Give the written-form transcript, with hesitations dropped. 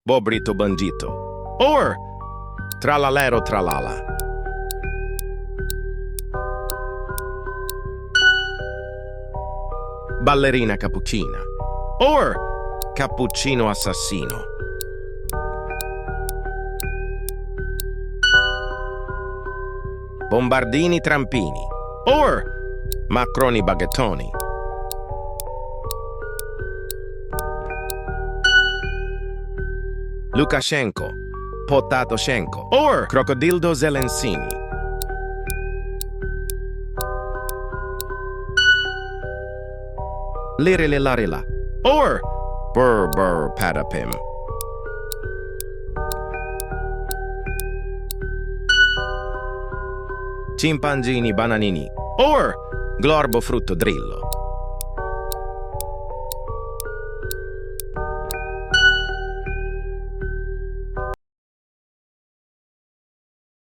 Bobrito Bandito, or Tralalero Tralala. Ballerina Cappuccina, or Cappuccino Assassino. Bombardini Trampini, or Macroni Baghettoni. Lukashenko, Potatoshenko, or Crocodildo Zelensini. Lirilarila, or Burr Patapim. Chimpanzini Bananini, or Glorbo Frutto Drillo.